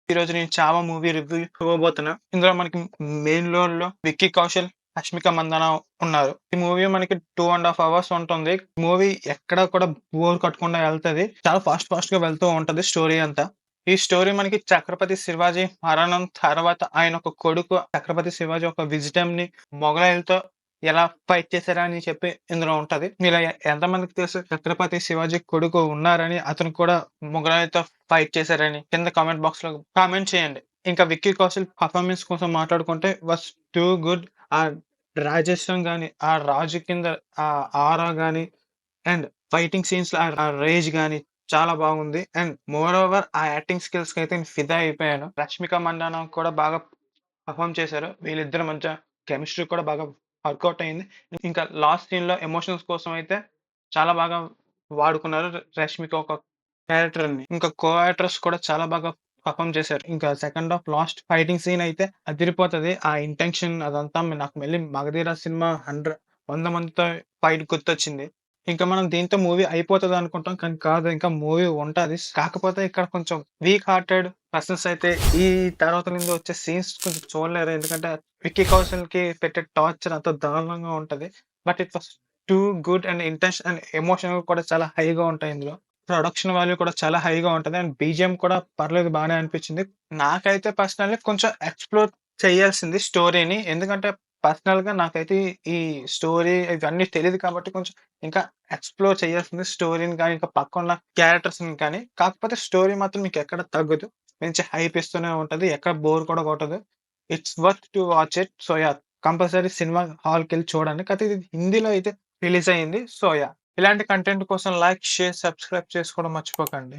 ఈరోజు నేను 'Chhaava' movie review ఇవ్వబోతున్నా. ఇందులో మనకి మెయిన్ రోల్‌లో విక్కీ కౌశల్, రష్మిక మందన ఉన్నారు. ఈ మూవీ మనకి 2½ అవర్స్ ఉంటుంది. మూవీ ఎక్కడ కూడా బోర్ కొట్టకుండా ఎళ్తది. చాలా ఫాస్ట్‌గా వెళ్తూ ఉంటది స్టోరీ అంతా. ఈ స్టోరీ మనకి 'ఛత్రపతి శివాజీ' మరణం తర్వాత ఆయన ఒక కొడుకు 'ఛత్రపతి శివాజీ' ఒక విజటమ్‌ని మొగలాయులతో ఎలా ఫైట్ చేశారా అని చెప్పి ఇందులో ఉంటది. మీలో ఎంతమందికి తెలుసు 'ఛత్రపతి శివాజీ' కొడుకు ఉన్నారని, అతను కూడా మొగలాయులతో ఫైట్ చేశారని కింద కామెంట్ బాక్స్‌లో కామెంట్ చేయండి. ఇంకా 'విక్కీ కౌశల్' పెర్ఫార్మన్స్ కోసం మాట్లాడుకుంటే వాస్ టూ గుడ్. ఆ రాజేశం గాని, ఆ రాజు కింద ఆ ఆరా గాని అండ్ ఫైటింగ్ సీన్స్‌లో ఆ రేజ్ గాని చాలా బాగుంది. అండ్ మోర్ ఓవర్ ఆ యాక్టింగ్ స్కిల్స్‌కైతే నేను ఫిదా అయిపోయాను. 'రష్మిక మందాన' కూడా బాగా పెర్ఫార్మ్ చేశారు. వీళ్ళిద్దరి మధ్య కెమిస్ట్రీ కూడా బాగా వర్కౌట్ అయింది. ఇంకా లాస్ట్ సీన్‌లో ఎమోషన్స్ కోసం అయితే చాలా బాగా వాడుకున్నారు 'రష్మిక' ఒక క్యారెక్టర్‌ని. ఇంకా కో యాక్టర్స్ కూడా చాలా బాగా పెర్ఫార్మ్ చేశారు. ఇంకా second half last fighting scene అయితే అదిరిపోతది. ఆ ఇంటెన్షన్ అదంతా నాకు మళ్ళీ 'మగధీర' సినిమా 100 మందితో ఫైట్ గుర్తొచ్చింది. ఇంకా మనం దీంతో మూవీ అయిపోతదనుకుంటాం. కానీ కాదు, ఇంకా మూవీ ఉంటది. కాకపోతే ఇక్కడ కొంచెం వీక్ హార్టెడ్ పర్సన్స్ అయితే ఈ తర్వాత నుండి వచ్చే సీన్స్ కొంచెం చూడలేరు. ఎందుకంటే విక్కీ కౌశల్‌కి పెట్టే టార్చర్ అంత దారుణంగా ఉంటది. But it was too good and intention and emotional కూడా చాలా హైగా ఉంటాయి ఇందులో. ప్రొడక్షన్ వాల్యూ కూడా చాలా హైగా ఉంటది. అండ్ బీజీఎం కూడా పర్లేదు బానే అనిపించింది. నాకైతే పర్సనల్లీ కొంచెం ఎక్స్‌ప్లోర్ చేయాల్సింది స్టోరీని. ఎందుకంటే పర్సనల్‌గా నాకైతే ఈ స్టోరీ ఇవన్నీ తెలీదు కాబట్టి కొంచెం ఇంకా ఎక్స్‌ప్లోర్ చేయాల్సింది స్టోరీని గాని, ఇంకా పక్కనున్న క్యారెక్టర్స్‌ని కానీ. కాకపోతే స్టోరీ మాత్రం మీకెక్కడ తగ్గదు. మంచి హైప్ ఇస్తూనే ఉంటది. ఎక్కడ బోర్ కూడా కొట్టదు. It's worth to watch it. So, yeah! Compulsory cinema హాల్‌కెళ్ళి చూడండి. కాకపోతే ఇది హిందీలో అయితే రిలీజ్ అయింది. So, yeah! ఇలాంటి కంటెంట్ కోసం లైక్, షేర్, సబ్స్క్రైబ్ చేసుకోవడం మర్చిపోకండి.